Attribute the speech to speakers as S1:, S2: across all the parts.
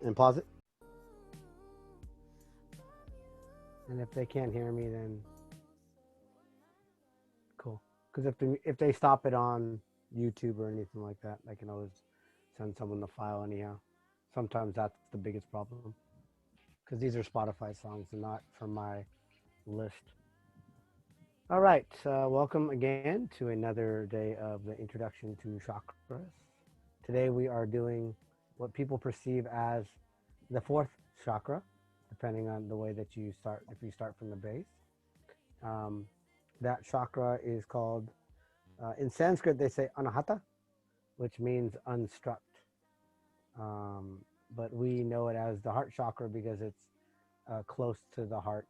S1: And pause it. And if they can't hear me, then cool. Because if they stop it on YouTube or anything like that, I can always send someone the file anyhow. Sometimes that's the biggest problem because these are Spotify songs and not from my list. All right, welcome again to another day of the introduction to chakras. Today we are doing what people perceive as the fourth chakra, depending on the way that you start. If you start from the base, um, that chakra is called, in Sanskrit, they say Anahata, which means unstruct. Um, but we know it as the heart chakra because it's close to the heart,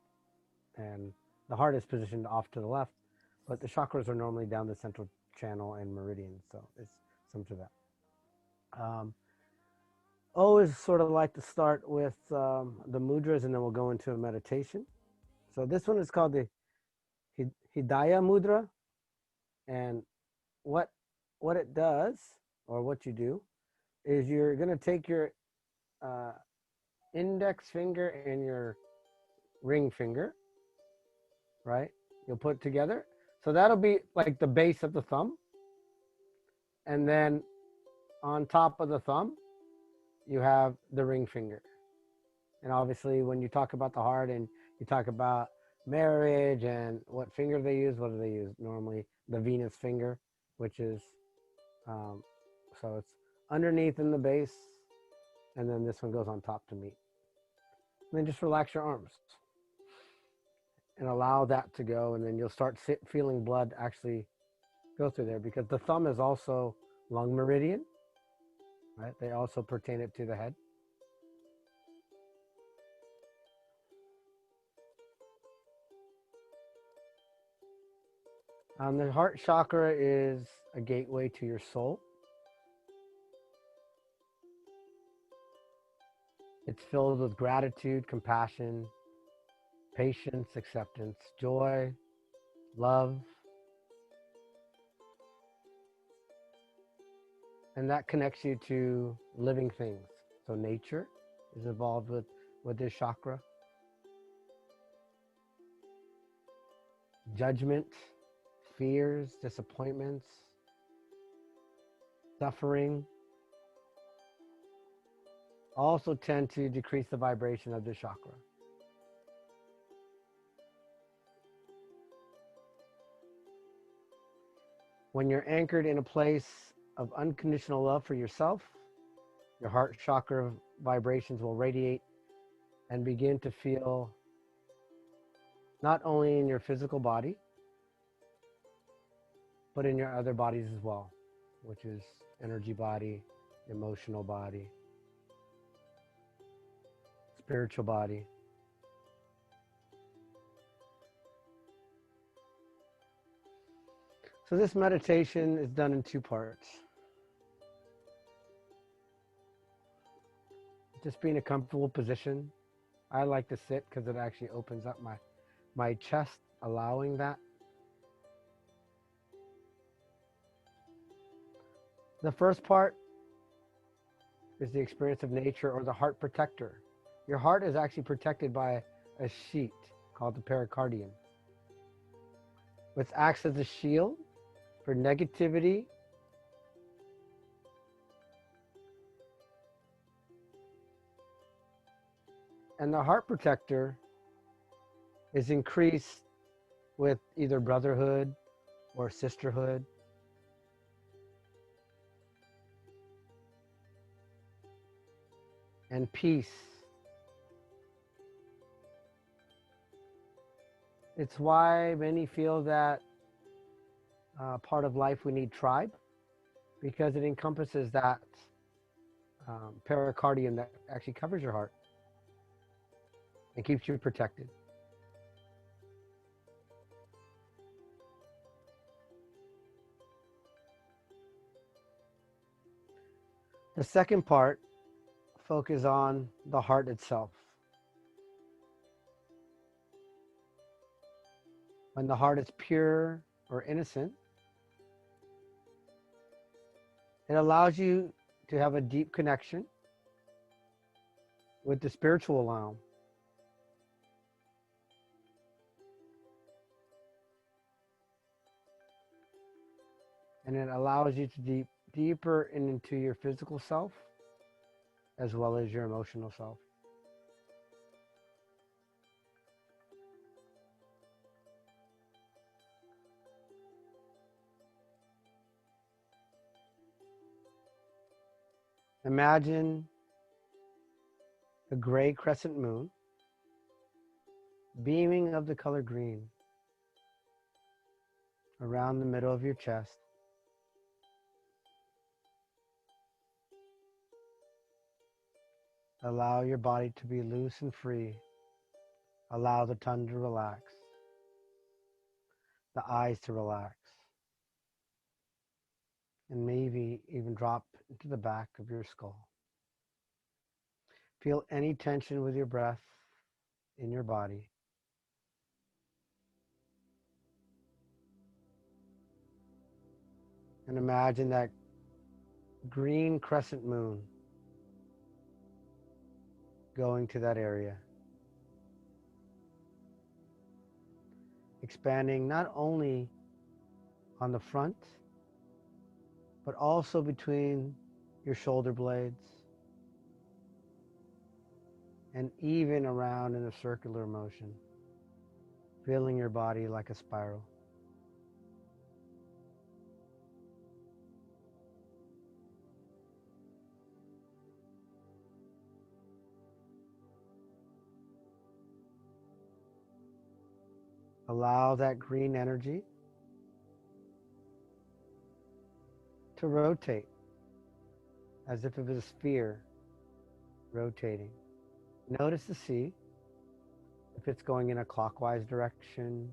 S1: and the heart is positioned off to the left, but the chakras are normally down the central channel and meridian, so it's some to that. Always sort of like to start with the mudras, and then we'll go into a meditation. So this one is called the Hidaya Mudra, and what it does, or what you do, is you're going to take your uh, index finger and your ring finger, right? You'll put it together. So that'll be like the base of the thumb. And then on top of the thumb, you have the ring finger. And obviously, when you talk about the heart and you talk about marriage and what finger they use, what do they use? Normally, the Venus finger, which is, um, so it's underneath in the base. And then this one goes on top to meet. And then just relax your arms and allow that to go. And then you'll start feeling blood actually go through there, because the thumb is also lung meridian, right? They also pertain it to the head. The heart chakra is a gateway to your soul. It's filled with gratitude, compassion, patience, acceptance, joy, love. And that connects you to living things. So nature is involved with this chakra. Judgment, fears, disappointments, suffering also tend to decrease the vibration of the chakra. When you're anchored in a place of unconditional love for yourself, your heart chakra vibrations will radiate and begin to feel not only in your physical body, but in your other bodies as well, which is energy body, emotional body, spiritual body. So this meditation is done in two parts. Just be in a comfortable position. I like to sit because it actually opens up my chest, allowing that. The first part is the experience of nature, or the heart protector. Your heart is actually protected by a sheet called the pericardium, which acts as a shield for negativity and the heart protector is increased with either brotherhood or sisterhood. And peace. It's why many feel that part of life we need tribe, because it encompasses that pericardium that actually covers your heart and keeps you protected. The second part focuses on the heart itself. When the heart is pure or innocent, it allows you to have a deep connection with the spiritual realm. And it allows you to deeper into your physical self as well as your emotional self. Imagine a gray crescent moon beaming of the color green around the middle of your chest. Allow your body to be loose and free. Allow the tongue to relax, the eyes to relax, and maybe even drop into the back of your skull. Feel any tension with your breath in your body. And imagine that green crescent moon going to that area, expanding not only on the front, but also between your shoulder blades and even around in a circular motion, filling your body like a spiral. Allow that green energy to rotate as if it was a sphere rotating. Notice to see if it's going in a clockwise direction,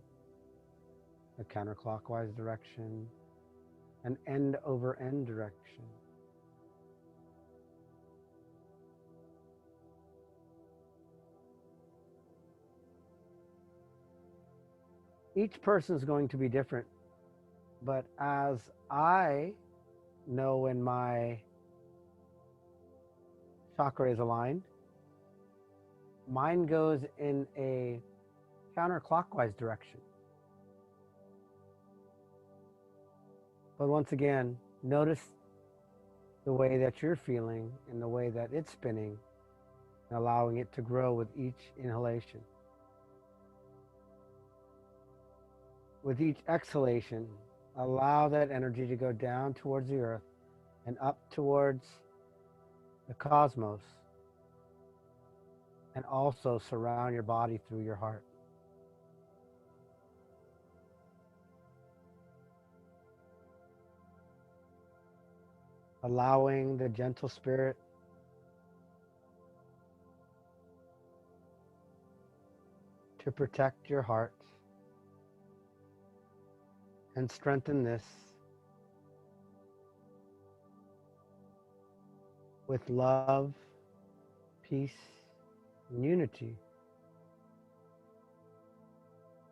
S1: a counterclockwise direction, an end over end direction. Each person is going to be different, but as I know when my chakra is aligned, mine goes in a counterclockwise direction. But once again, notice the way that you're feeling and the way that it's spinning, and allowing it to grow with each inhalation. With each exhalation, allow that energy to go down towards the earth and up towards the cosmos, and also surround your body through your heart. Allowing the gentle spirit to protect your heart and strengthen this with love, peace, and unity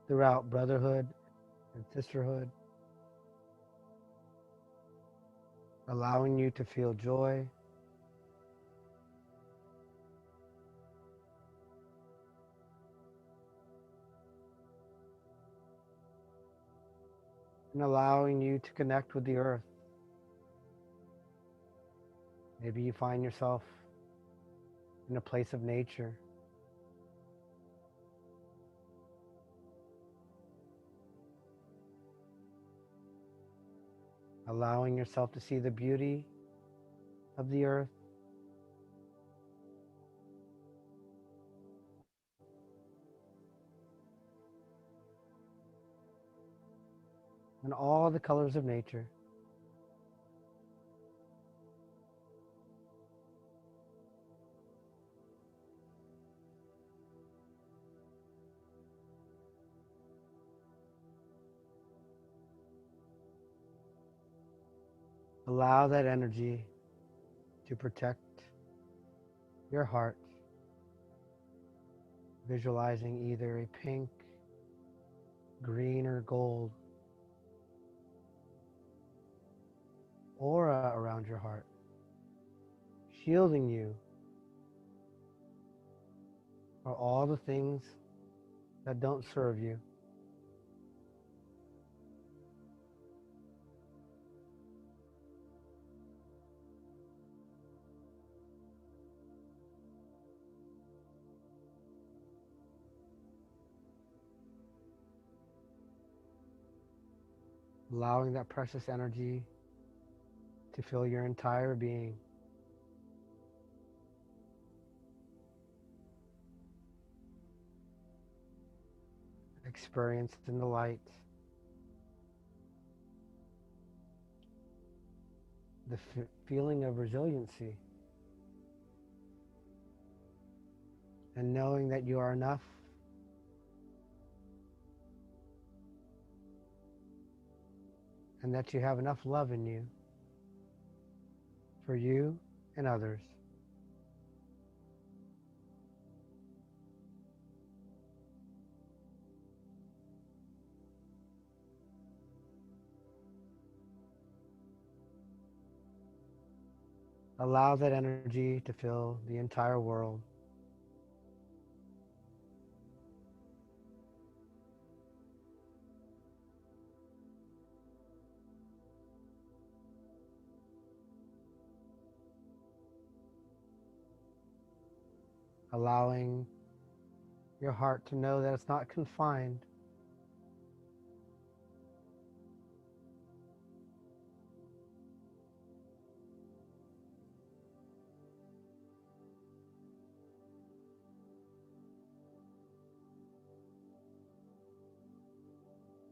S1: throughout brotherhood and sisterhood, allowing you to feel joy, and allowing you to connect with the earth. Maybe you find yourself in a place of nature, allowing yourself to see the beauty of the earth, and all the colors of nature. Allow that energy to protect your heart, visualizing either a pink, green, or gold aura around your heart, shielding you or all the things that don't serve you. Allowing that precious energy to fill your entire being. Experiencing the light, the feeling of resiliency, and knowing that you are enough, and that you have enough love in you for you and others. Allow that energy to fill the entire world. Allowing your heart to know that it's not confined.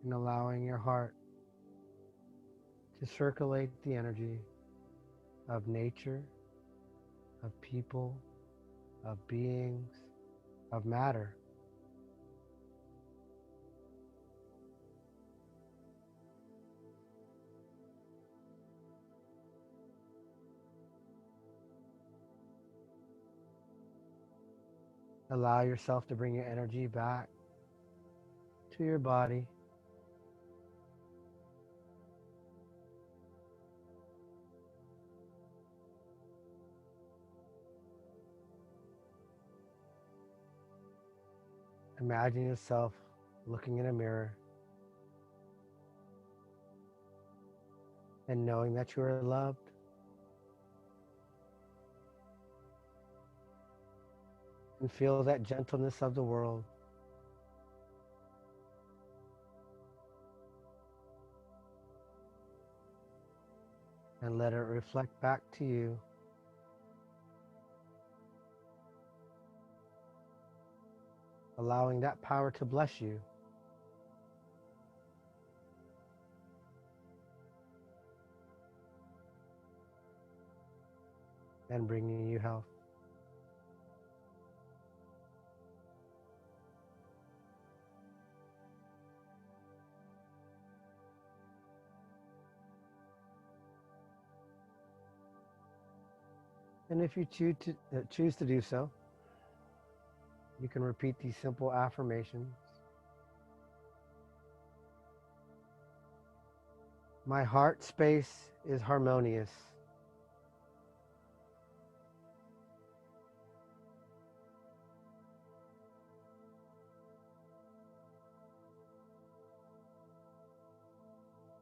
S1: And allowing your heart to circulate the energy of nature, of people, of beings, of matter. Allow yourself to bring your energy back to your body. Imagine yourself looking in a mirror and knowing that you are loved. And feel that gentleness of the world. And let it reflect back to you. Allowing that power to bless you. And bringing you health. And if you choose to do so, you can repeat these simple affirmations. My heart space is harmonious.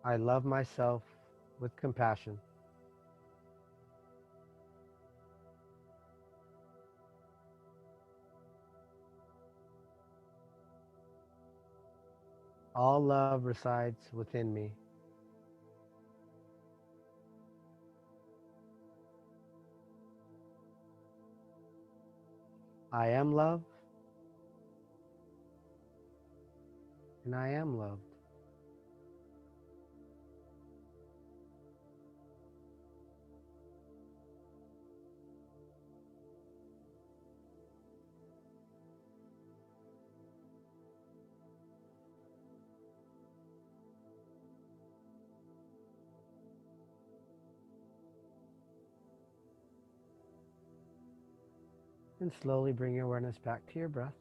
S1: I love myself with compassion. All love resides within me. I am love, and I am loved. And slowly bring your awareness back to your breath.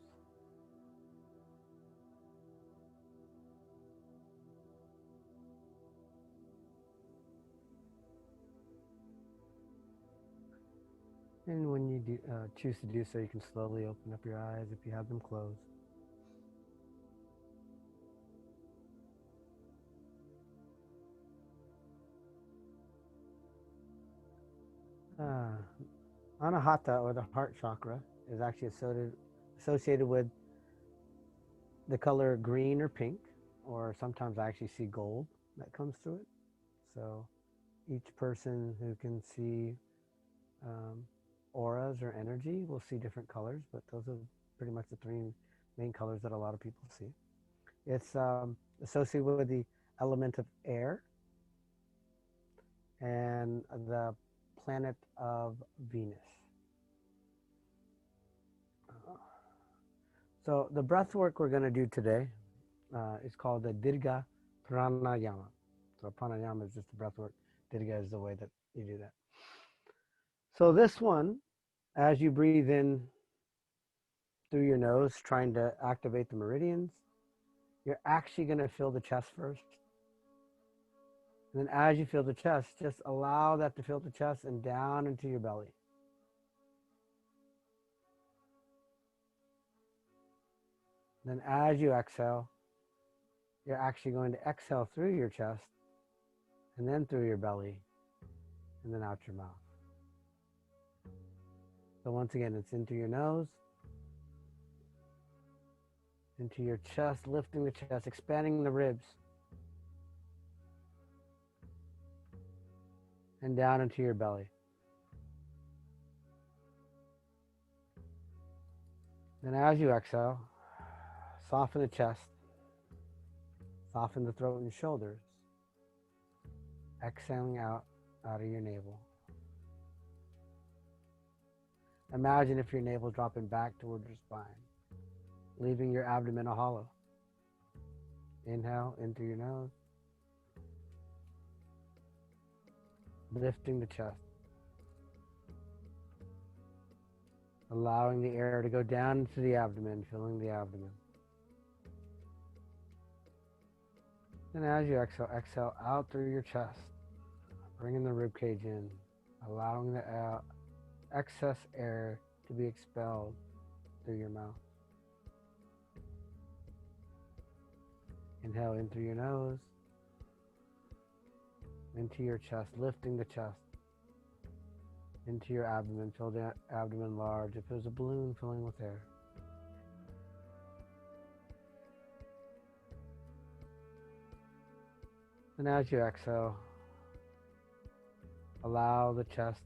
S1: And when you choose to do so, you can slowly open up your eyes if you have them closed. Anahata, or the heart chakra, is actually associated with the color green or pink, or sometimes I actually see gold that comes through it. So each person who can see auras or energy will see different colors, but those are pretty much the three main colors that a lot of people see. It's associated with the element of air and the planet of Venus. So the breath work we're going to do today is called the Dirga Pranayama. So pranayama is just the breath work. Dirga is the way that you do that. So this one, as you breathe in through your nose, trying to activate the meridians, you're actually going to feel the chest first. And then as you feel the chest, just allow that to fill the chest and down into your belly. Then as you exhale, you're actually going to exhale through your chest and then through your belly and then out your mouth. So once again, it's into your nose, into your chest, lifting the chest, expanding the ribs, and down into your belly. Then as you exhale, soften the chest, soften the throat and shoulders, exhaling out of your navel. Imagine if your navel dropping back towards your spine, leaving your abdomen a hollow. Inhale in through your nose, lifting the chest, allowing the air to go down into the abdomen, filling the abdomen. And as you exhale, exhale out through your chest, bringing the rib cage in, allowing the excess air to be expelled through your mouth. Inhale in through your nose, into your chest, lifting the chest, into your abdomen, fill the abdomen large. If it was a balloon, filling with air. And as you exhale, allow the chest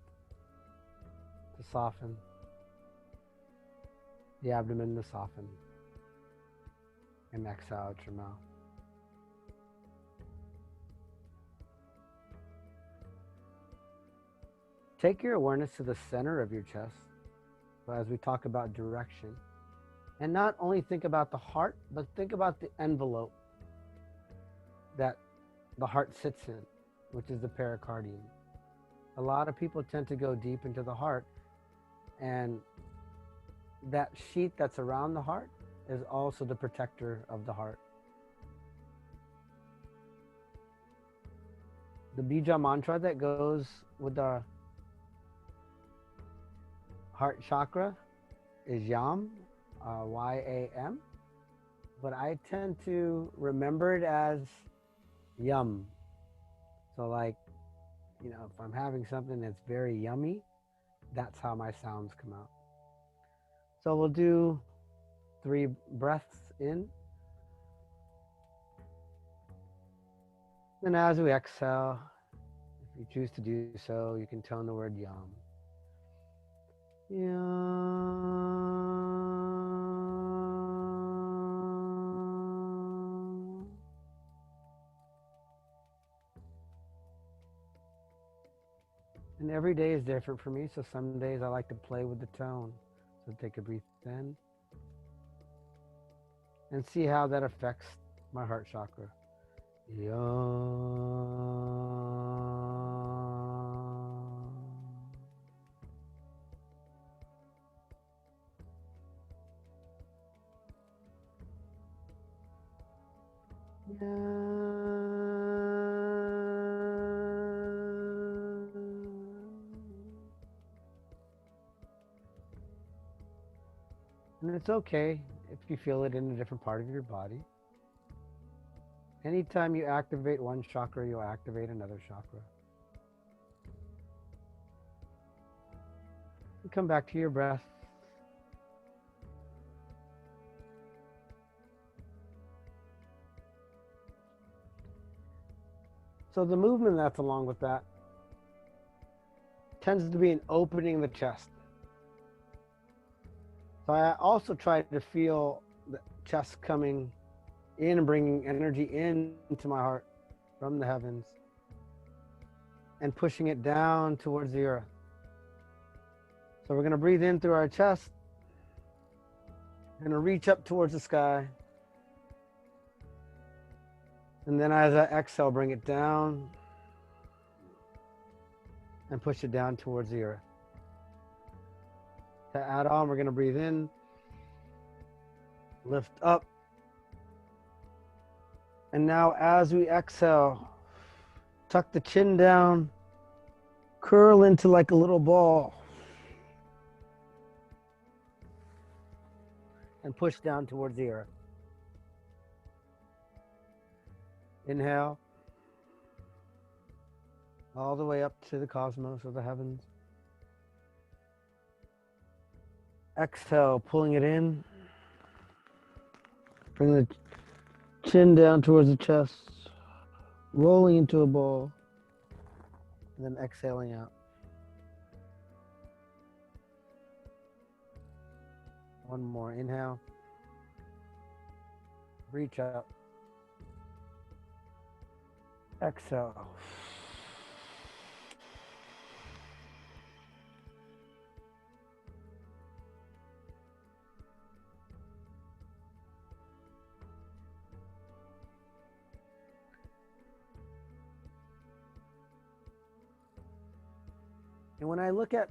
S1: to soften, the abdomen to soften, and exhale out your mouth. Take your awareness to the center of your chest, as we talk about direction, and not only think about the heart, but think about the envelope that the heart sits in, which is the pericardium. A lot of people tend to go deep into the heart, and that sheath that's around the heart is also the protector of the heart. The bija mantra that goes with the heart chakra is Yam, Y-A-M, but I tend to remember it as Yum. So like, if I'm having something that's very yummy, that's how my sounds come out. So we'll do 3 breaths in. And as we exhale, if you choose to do so, you can tone the word Yum. Yum. And every day is different for me, so some days I like to play with the tone. So take a breath in and see how that affects my heart chakra. Yum. And it's okay if you feel it in a different part of your body. Anytime you activate one chakra, you'll activate another chakra. You come back to your breath. So the movement that's along with that tends to be an opening the chest. So I also try to feel the chest coming in and bringing energy into my heart from the heavens and pushing it down towards the earth. So we're going to breathe in through our chest. We're going to reach up towards the sky. And then as I exhale, bring it down and push it down towards the earth. To add on, we're going to breathe in, lift up. And now as we exhale, tuck the chin down, curl into like a little ball, and push down towards the earth. Inhale, all the way up to the cosmos or the heavens. Exhale, pulling it in. Bring the chin down towards the chest, rolling into a ball, and then exhaling out. One more inhale. Reach up. Exhale. And when I look at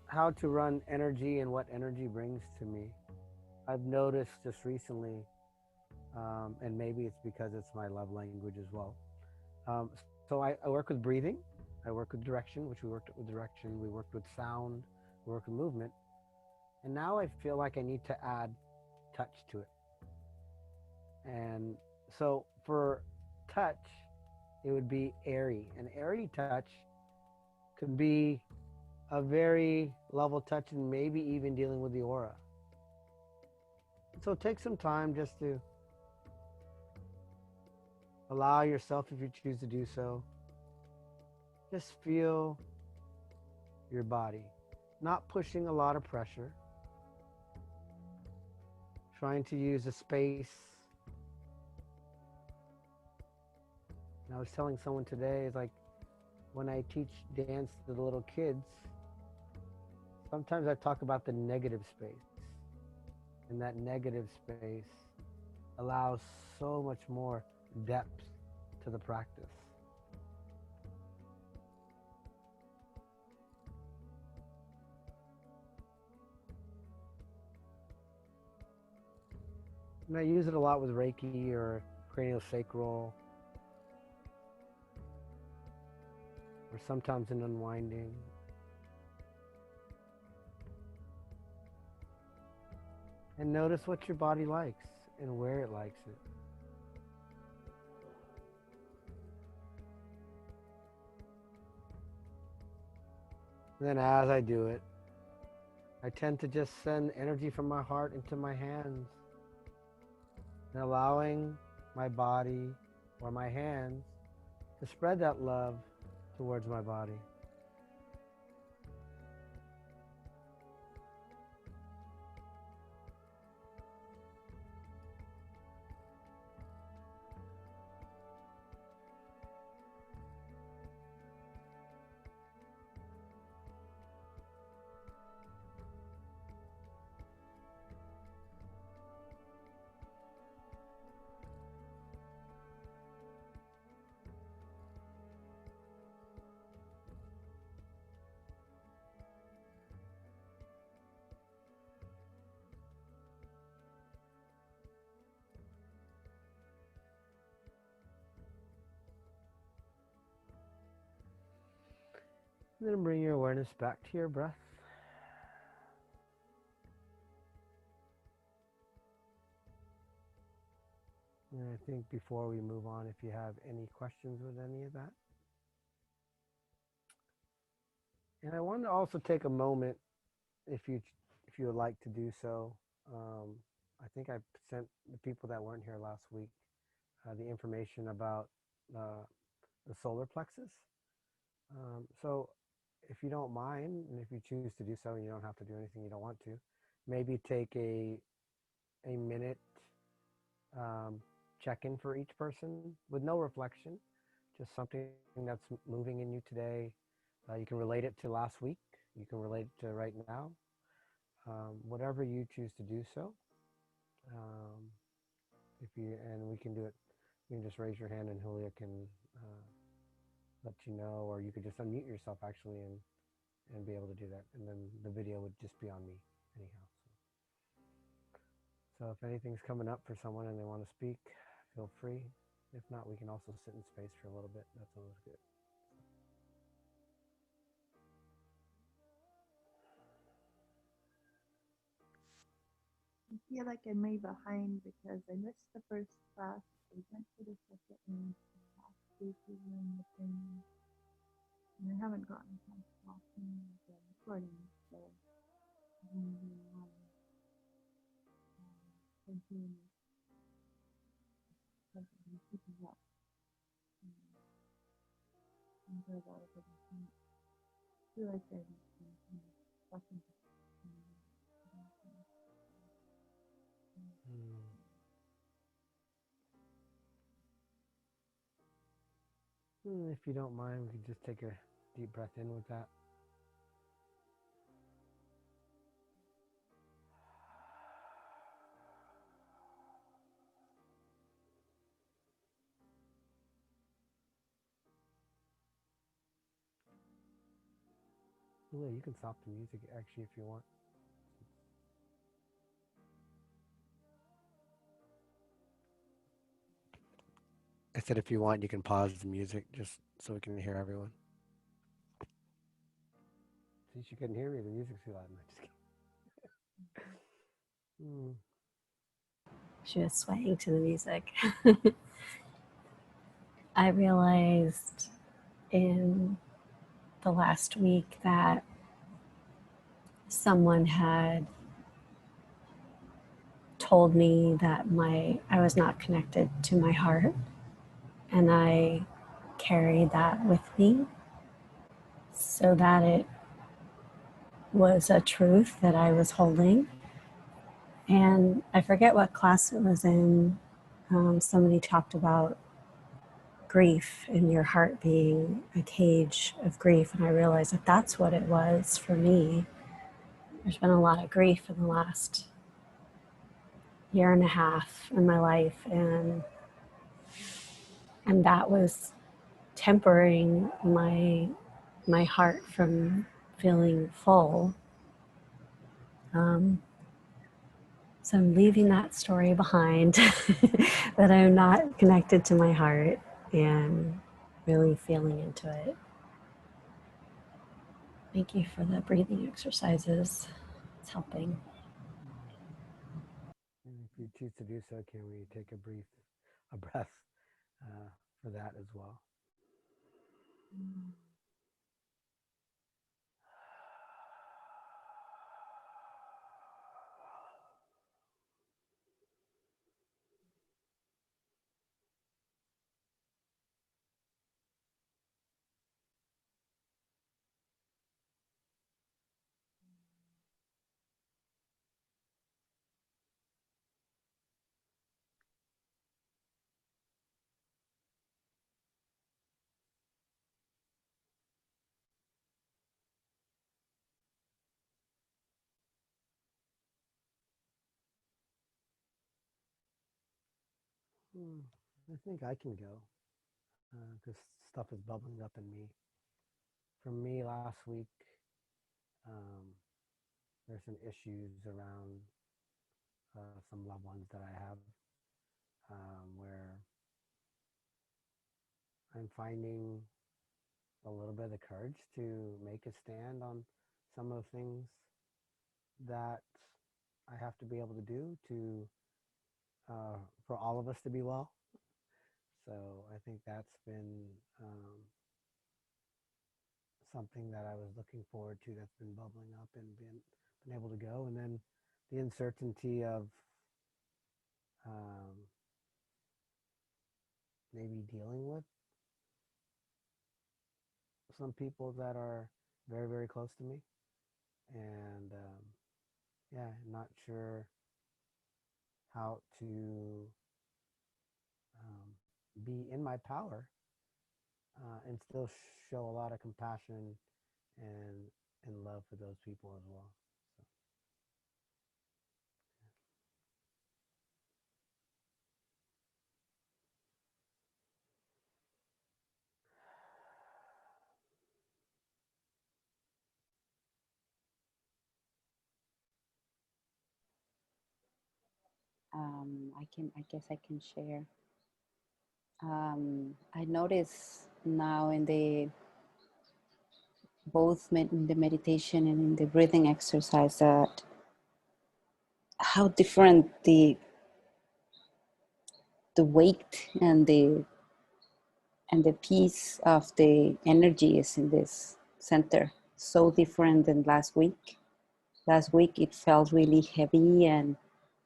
S1: how to run energy and what energy brings to me, I've noticed just recently, and maybe it's because it's my love language as well. So I work with breathing, I work with direction, which we worked with direction, we worked with sound, we work with movement. And now I feel like I need to add touch to it. And so for touch, it would be airy. An airy touch could be a very level touch and maybe even dealing with the aura. So take some time just to allow yourself, if you choose to do so, just feel your body, not pushing a lot of pressure, trying to use a space. And I was telling someone today, it's like when I teach dance to the little kids, sometimes I talk about the negative space. And that negative space allows so much more depth to the practice. And I use it a lot with Reiki or craniosacral, or sometimes in unwinding. And notice what your body likes and where it likes it. And then as I do it, I tend to just send energy from my heart into my hands and allowing my body or my hands to spread that love towards my body. And then bring your awareness back to your breath. And I think before we move on, if you have any questions with any of that. And I wanted to also take a moment, if you would like to do so. Um, I think I sent the people that weren't here last week the information about uh, the solar plexus. So if you don't mind, and if you choose to do so, and you don't have to do anything you don't want to, maybe take a minute um, check in for each person with no reflection, just something that's moving in you today. You can relate it to last week. You can relate it to right now. Whatever you choose to do so. Um, if you and we can do it, you can just raise your hand and Julia can uh, let you know, or you could just unmute yourself actually and be able to do that, and then the video would just be on me anyhow. So if anything's coming up for someone and they want to speak, feel free. If not, we can also sit in space for a little bit. That's always good.
S2: I feel like I'm way behind because I missed the first class. I went to the second one last week we were in the training, and I haven't gotten a chance to watch any of the recordings, so I'm really continuing to keeping up and enjoy a lot of it. I feel like there's some stuff in
S1: Mm. If you don't mind, we can just take a deep breath in with that. Julia, you can stop the music actually if you want. I said if you want, you can pause the music just so we can hear everyone. Since you couldn't hear me, the music's too loud. No, just kidding. Mm.
S3: She was swaying to the music. I realized in the last week that someone had told me that I was not connected to my heart, and I carried that with me so that it was a truth that I was holding. And I forget what class it was in. Somebody talked about grief and your heart being a cage of grief, and I realized that that's what it was for me. There's been a lot of grief in the last year and a half in my life, and that was tempering my heart from feeling full. Um, so I'm leaving that story behind, that I'm not connected to my heart, and really feeling into it. Thank you for the breathing exercises. It's helping.
S1: And if you choose to do so, can we take a breath for that as well? Hmm. I think I can go because stuff is bubbling up in me. For me, last week, um, there's some issues around some loved ones that I have where I'm finding a little bit of courage to make a stand on some of the things that I have to be able to do to for all of us to be well. So I think that's been something that I was looking forward to that's been bubbling up and been able to go. And then the uncertainty of um, maybe dealing with some people that are very, very close to me. And yeah, not sure how to be in my power and still show a lot of compassion and and love for those people as well.
S4: I guess I can share. I notice now in the in the meditation and in the breathing exercise that how different the weight and the piece of the energy is in this center. So different than last week. Last week it felt really heavy and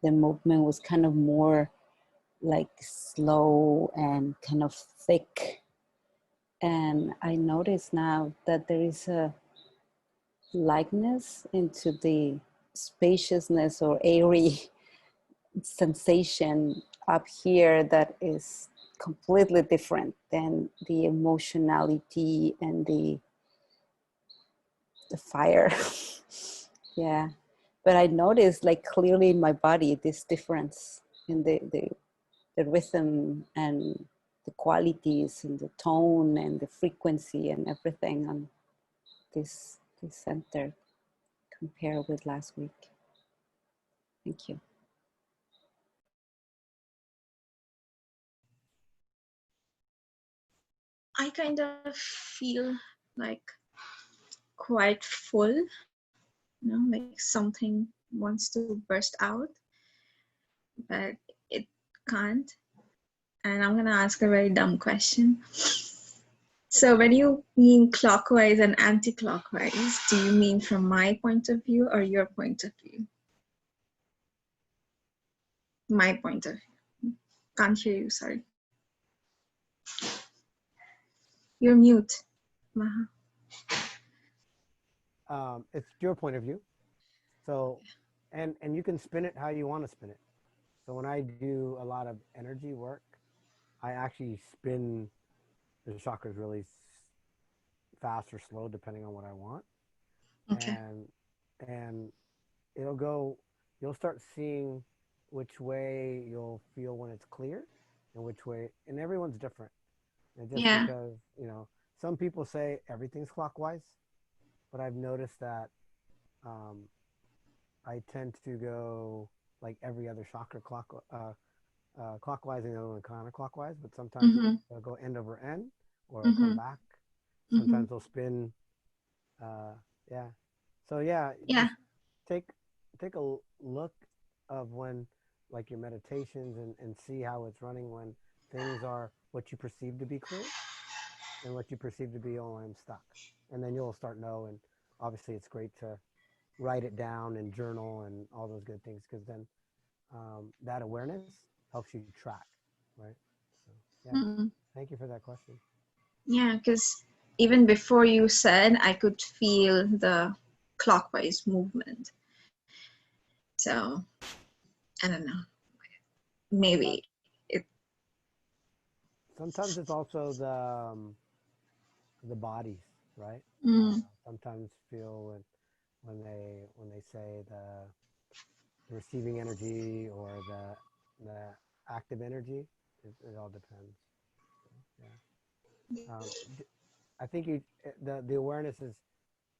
S4: the movement was kind of more like slow and kind of thick. And I notice now that there is a lightness into the spaciousness or airy sensation up here that is completely different than the emotionality and the fire. Yeah, but I noticed like clearly in my body this difference in the rhythm and the qualities and the tone and the frequency and everything on this center compared with last week. Thank you.
S2: I kind of feel like quite full, like something wants to burst out, but it can't. And I'm gonna ask a very dumb question. So when you mean clockwise and anti-clockwise, do you mean from my point of view or your point of view? My point of view. Can't hear you, sorry. You're mute, Maha.
S1: It's your point of view. So, and you can spin it how you want to spin it. So when I do a lot of energy work, I actually spin the chakras really fast or slow depending on what I want,
S2: Okay.
S1: and and it'll go. You'll start seeing which way you'll feel when it's clear, and which way. And everyone's different. And just
S2: Yeah.
S1: because some people say everything's clockwise, but I've noticed that um, I tend to go like every other chakra clockwise and the other one counterclockwise. But sometimes
S2: Mm-hmm.
S1: they'll go end over end or come
S2: Mm-hmm.
S1: back.
S2: Mm-hmm.
S1: Sometimes they'll spin. Uh, yeah. So yeah,
S2: Yeah.
S1: just take take a look of when like your meditations and see how it's running when things are what you perceive to be clear and what you perceive to be, oh, I'm stuck. And then you'll start know. And obviously it's great to write it down and journal and all those good things because then that awareness helps you track, right? So yeah,
S2: Mm-hmm.
S1: thank you for that question.
S2: Yeah, because even before you said, I could feel the clockwise movement. So I don't know.
S1: Sometimes,
S2: Maybe it.
S1: sometimes it's also the bodies, right?
S2: Mm,
S1: Sometimes feel when they say the receiving energy or the active energy. It all depends. So, yeah. I think the awareness is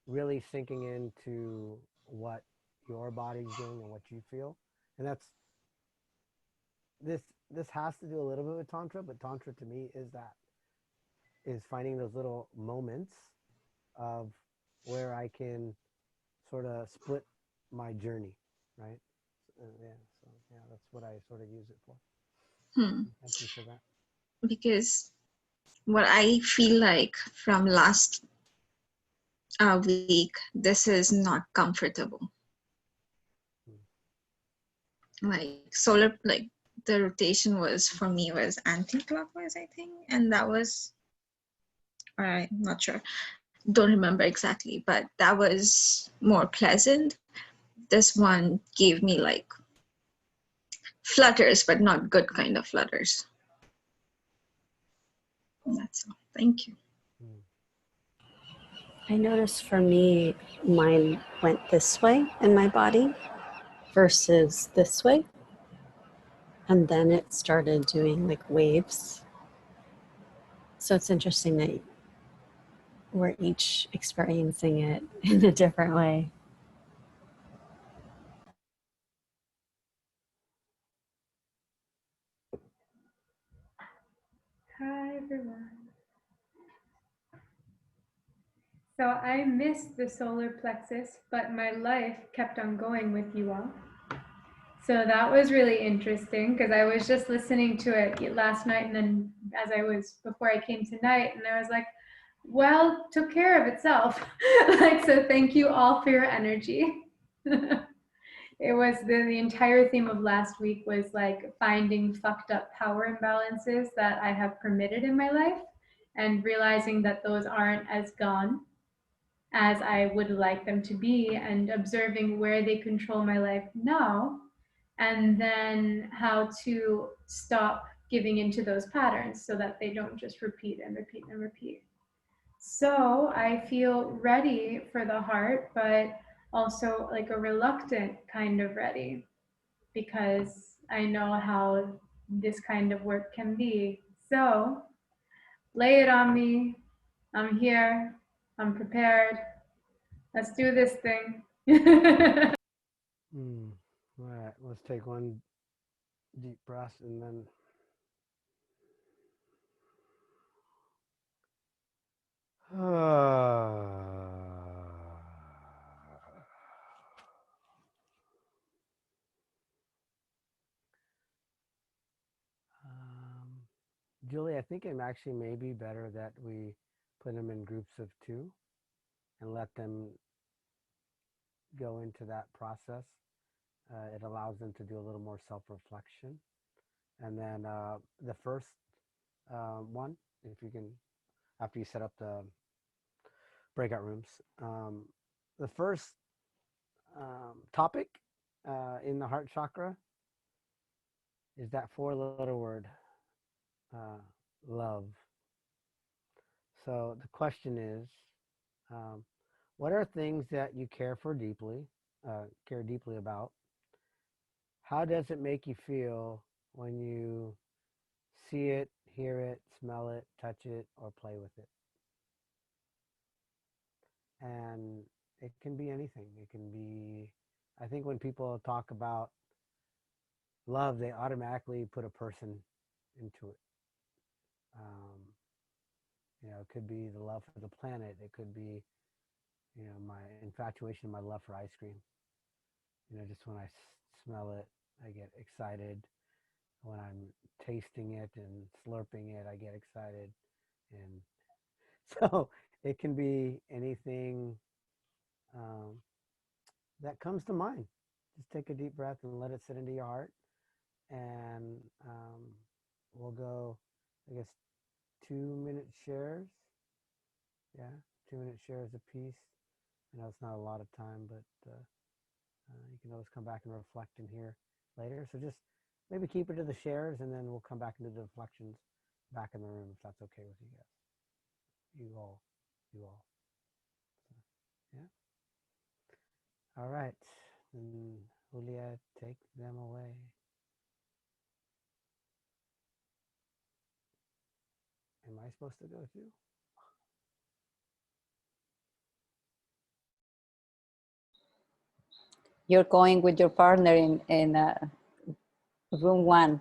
S1: really sinking into what your body's doing and what you feel, and that's this this has to do a little bit with tantra, but tantra to me is finding those little moments of where I can sort of split my journey, right? Yeah. So Yeah, that's what I sort of use it for. Thank you for that.
S5: Because what I feel like from last week, this is not comfortable. Like solar, like the rotation was for me was anti-clockwise, I think, and that was, I'm not sure, don't remember exactly, but that was more pleasant. This one gave me like flutters, but not good kind of flutters. That's all. Thank you.
S3: I noticed for me, mine went this way in my body versus this way. And then it started doing like waves. So it's interesting that we're each experiencing it in a different way.
S6: Hi, everyone. So I missed the solar plexus, but my life kept on going with you all. So that was really interesting because I was just listening to it last night, and then before I came tonight, and I was like, well, took care of itself. Like, so thank you all for your energy. It was the entire theme of last week was like finding fucked up power imbalances that I have permitted in my life and realizing that those aren't as gone as I would like them to be, and observing where they control my life now, and then how to stop giving into those patterns so that they don't just repeat and repeat and repeat. So I feel ready for the heart, but also like a reluctant kind of ready, because I know how this kind of work can be. So lay it on me. I'm here. I'm prepared. Let's do this thing.
S1: All right, let's take one deep breath and then Julie, I think it actually may be better that we put them in groups of two and let them go into that process. It allows them to do a little more self-reflection. And then the first one, if you can, after you set up the breakout rooms, the first topic in the heart chakra is that four-letter word, uh, love. So the question is, um, what are things that you care deeply about? How does it make you feel when you see it, hear it, smell it, touch it, or play with it? And it can be anything. It can be, I think when people talk about love, they automatically put a person into it. Um, it could be the love for the planet. It could be, my infatuation, my love for ice cream. Just when I smell it, I get excited. When I'm tasting it and slurping it, I get excited. And so it can be anything um, that comes to mind. Just take a deep breath and let it sit into your heart. And we'll go, I guess, 2-minute shares. Yeah, 2-minute shares a piece. I know it's not a lot of time, but you can always come back and reflect in here later. So just maybe keep it to the shares, and then we'll come back into the reflections back in the room if that's okay with you guys. You all. So, yeah. All right. And Julia, take them away. Am I supposed to go too?
S4: You're going with your partner in room 1.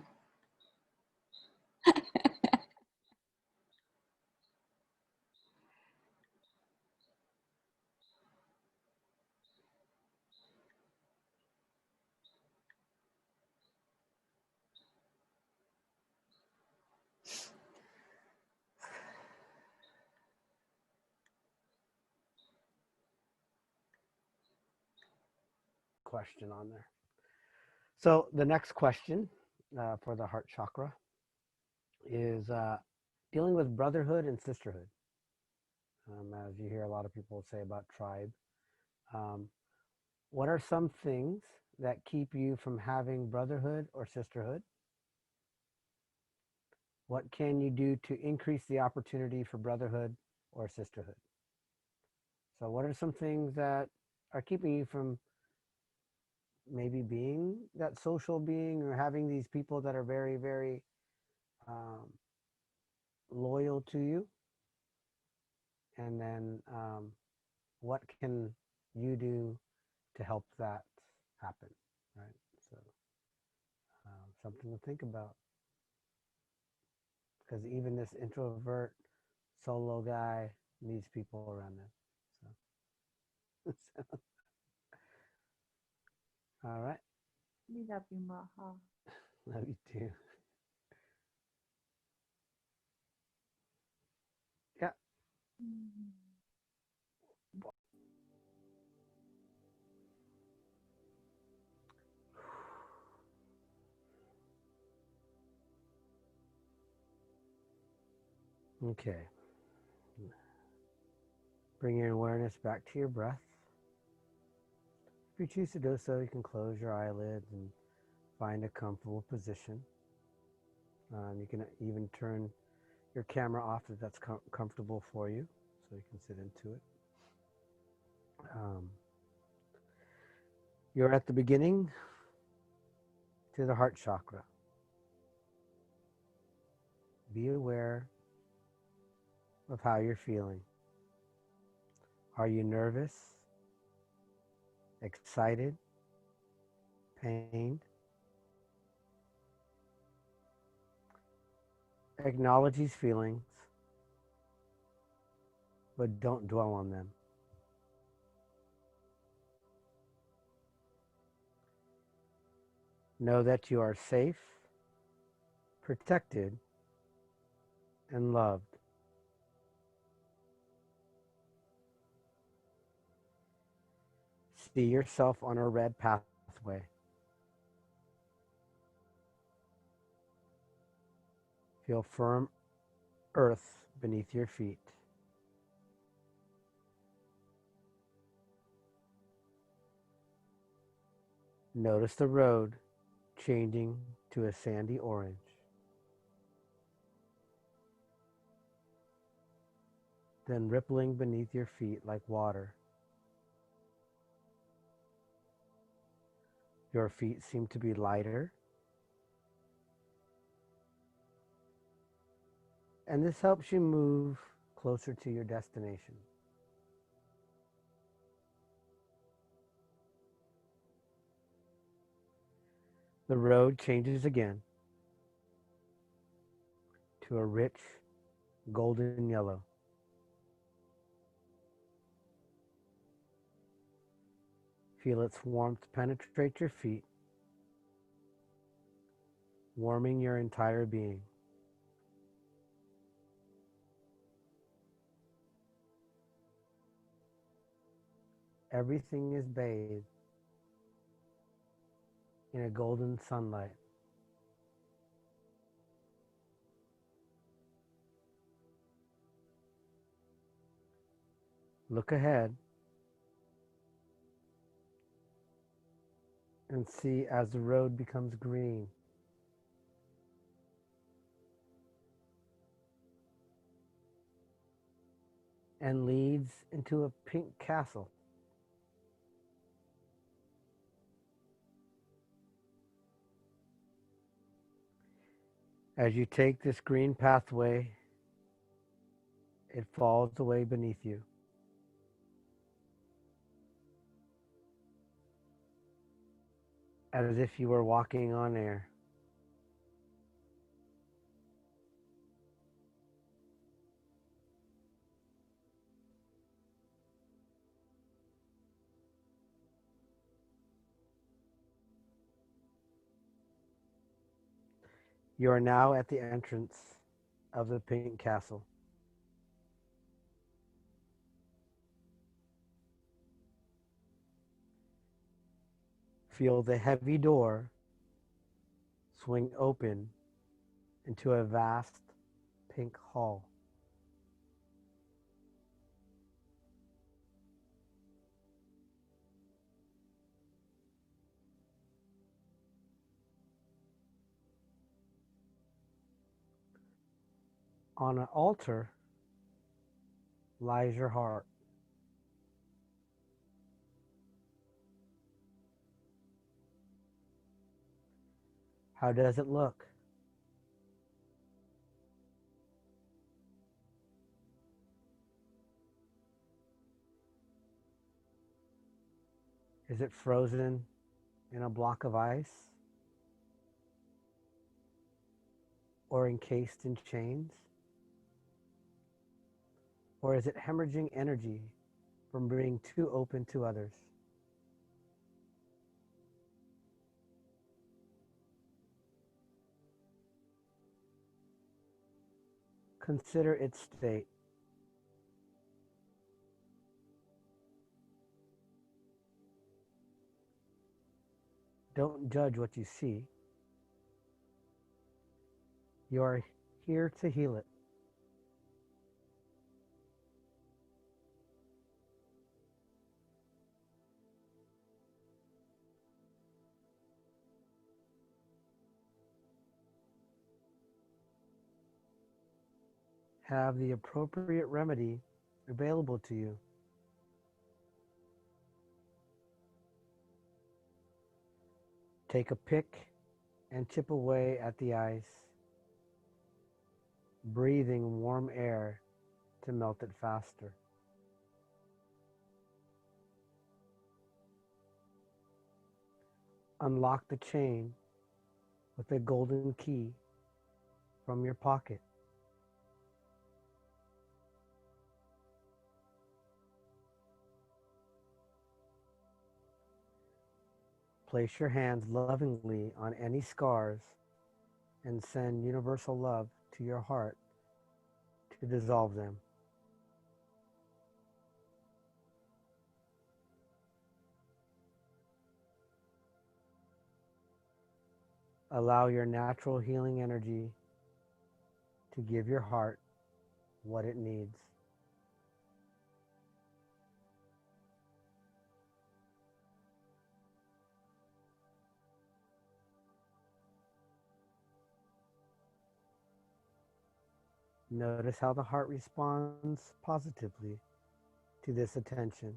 S1: question on there. So the next question for the heart chakra is dealing with brotherhood and sisterhood. As you hear a lot of people say about tribe. Um, what are some things that keep you from having brotherhood or sisterhood? What can you do to increase the opportunity for brotherhood or sisterhood? So, what are some things that are keeping you from maybe being that social being or having these people that are very, very um, loyal to you? And then, what can you do to help that happen? Right. So, something to think about. Because even this introvert solo guy needs people around them. So, all right. Love you too. Yeah. Okay. Bring your awareness back to your breath. If you choose to do so, you can close your eyelids and find a comfortable position. You can even turn your camera off if that's comfortable for you, so you can sit into it. Um, you're at the beginning to the heart chakra. Be aware of how you're feeling. Are you nervous, excited, pained? Acknowledge these feelings, but don't dwell on them. Know that you are safe, protected, and loved. See yourself on a red pathway. Feel firm earth beneath your feet. Notice the road changing to a sandy orange. Then rippling beneath your feet like water. Your feet seem to be lighter, and this helps you move closer to your destination. The road changes again to a rich golden yellow. Feel its warmth penetrate your feet, warming your entire being. Everything is bathed in a golden sunlight. Look ahead and see as the road becomes green. And leads into a pink castle. As you take this green pathway, it falls away beneath you. As if you were walking on air. You are now at the entrance of the pink castle. Feel the heavy door swing open into a vast pink hall. On an altar lies your heart. How does it look? Is it frozen in a block of ice or encased in chains? Or is it hemorrhaging energy from being too open to others? Consider its state. Don't judge what you see. You are here to heal it. Have the appropriate remedy available to you. Take a pick and chip away at the ice, breathing warm air to melt it faster. Unlock the chain with a golden key from your pocket. Place your hands lovingly on any scars and send universal love to your heart to dissolve them. Allow your natural healing energy to give your heart what it needs. Notice how the heart responds positively to this attention.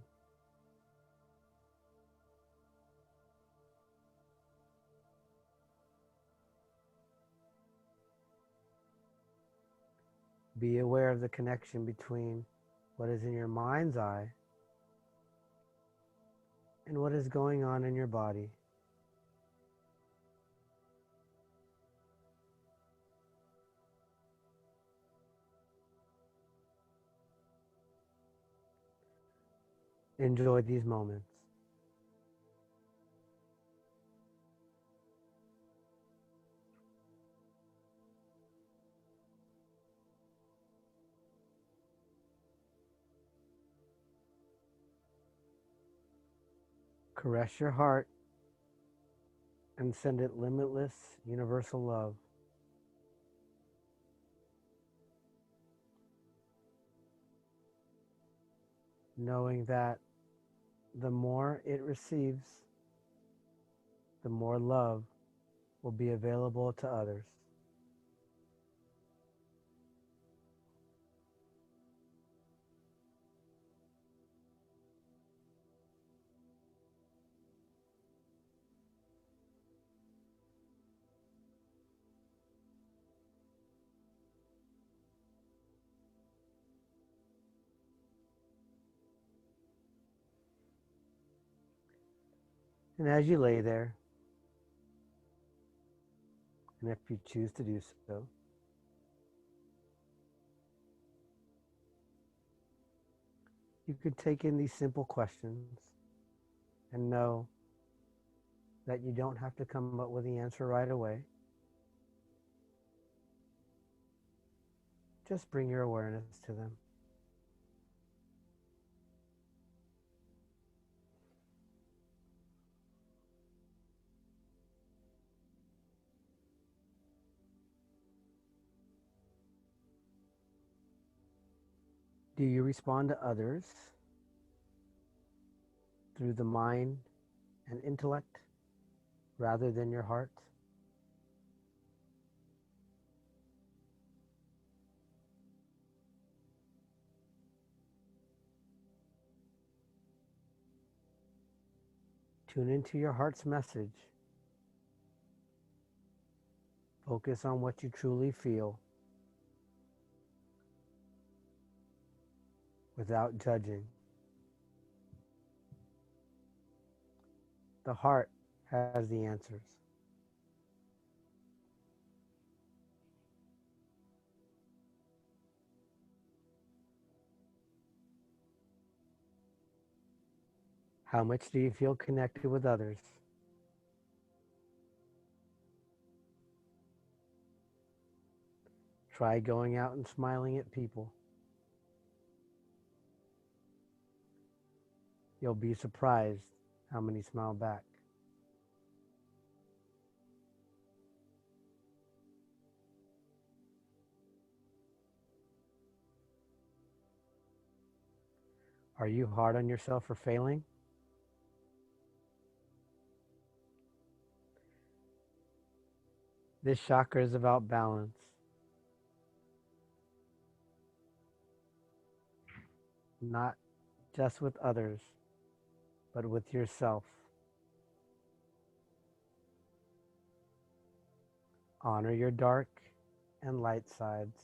S1: Be aware of the connection between what is in your mind's eye and what is going on in your body. Enjoy these moments. Caress your heart and send it limitless universal love. Knowing that the more it receives, the more love will be available to others. And as you lay there, and if you choose to do so, you could take in these simple questions and know that you don't have to come up with the answer right away. Just bring your awareness to them. Do you respond to others through the mind and intellect rather than your heart? Tune into your heart's message. Focus on what you truly feel without judging. The heart has the answers. How much do you feel connected with others? Try going out and smiling at people. You'll be surprised how many smile back. Are you hard on yourself for failing? This chakra is about balance, not just with others, but with yourself. Honor your dark and light sides.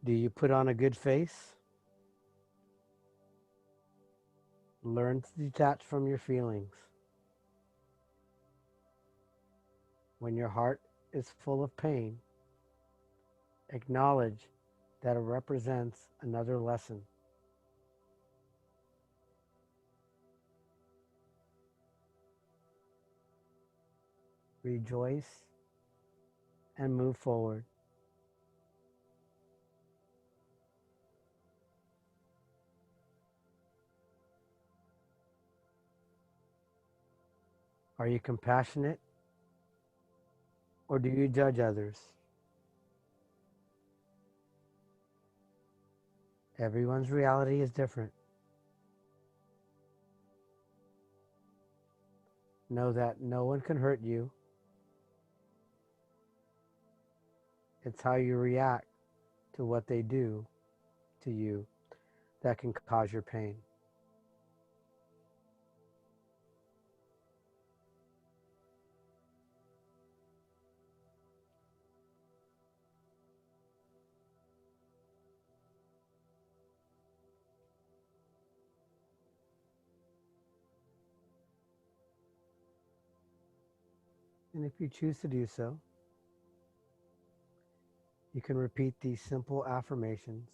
S1: Do you put on a good face? Learn to detach from your feelings. When your heart is full of pain, acknowledge that it represents another lesson. Rejoice and move forward. Are you compassionate or do you judge others? Everyone's reality is different. Know that no one can hurt you. It's how you react to what they do to you that can cause your pain. And if you choose to do so, you can repeat these simple affirmations.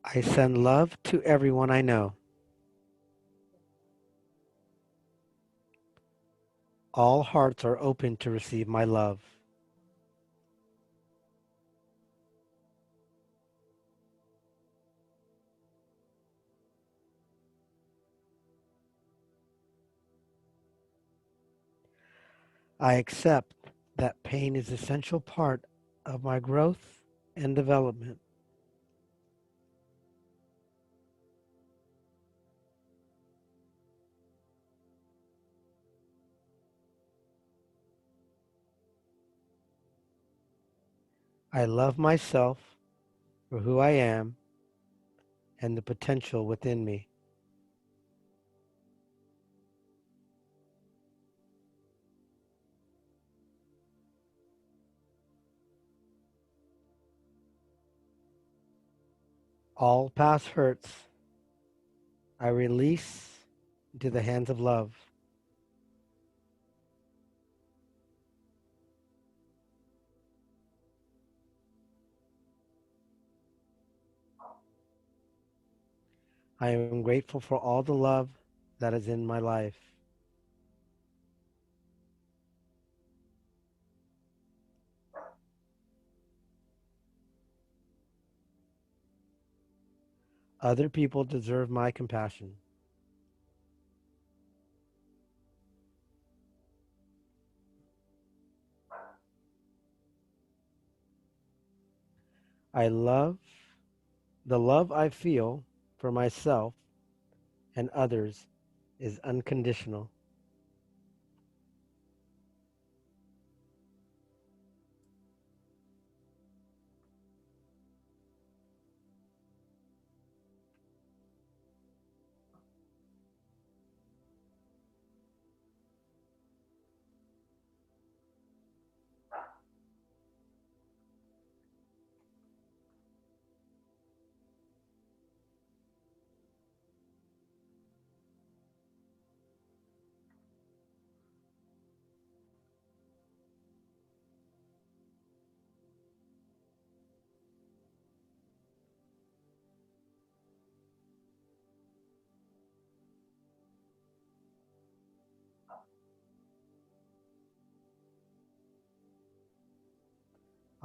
S1: I send love to everyone I know. All hearts are open to receive my love. I accept that pain is an essential part of my growth and development. I love myself for who I am and the potential within me. All past hurts I release into the hands of love. I am grateful for all the love that is in my life. Other people deserve my compassion. I love the love I feel for myself and others is unconditional.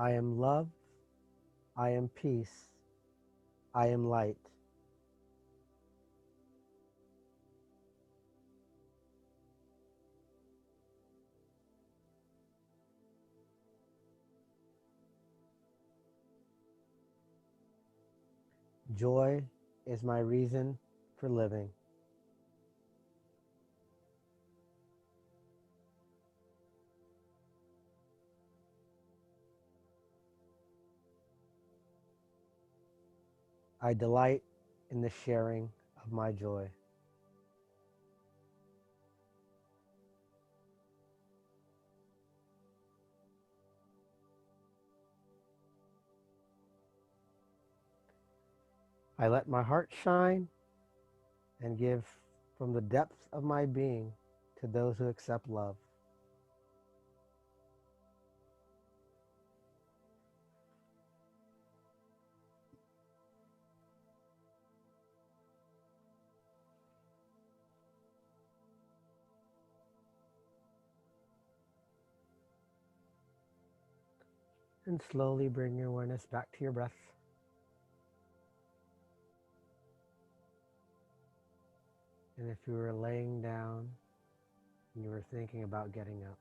S1: I am love. I am peace. I am light. Joy is my reason for living. I delight in the sharing of my joy. I let my heart shine and give from the depths of my being to those who accept love. And slowly bring your awareness back to your breath. And if you were laying down and you were thinking about getting up,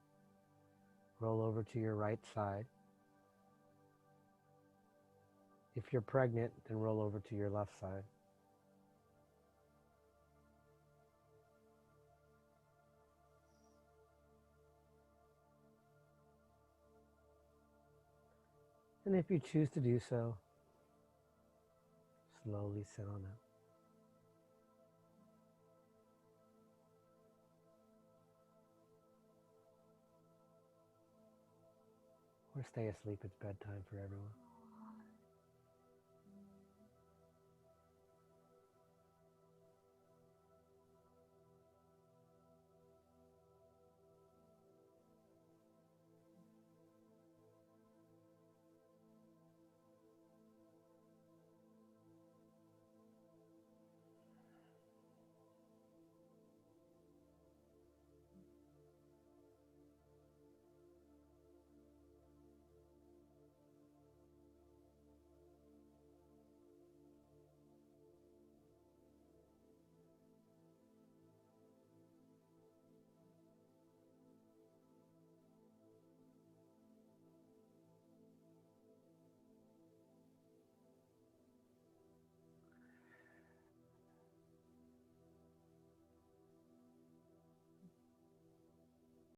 S1: roll over to your right side. If you're pregnant, then roll over to your left side. And if you choose to do so, slowly sit on up. Or stay asleep. It's bedtime for everyone.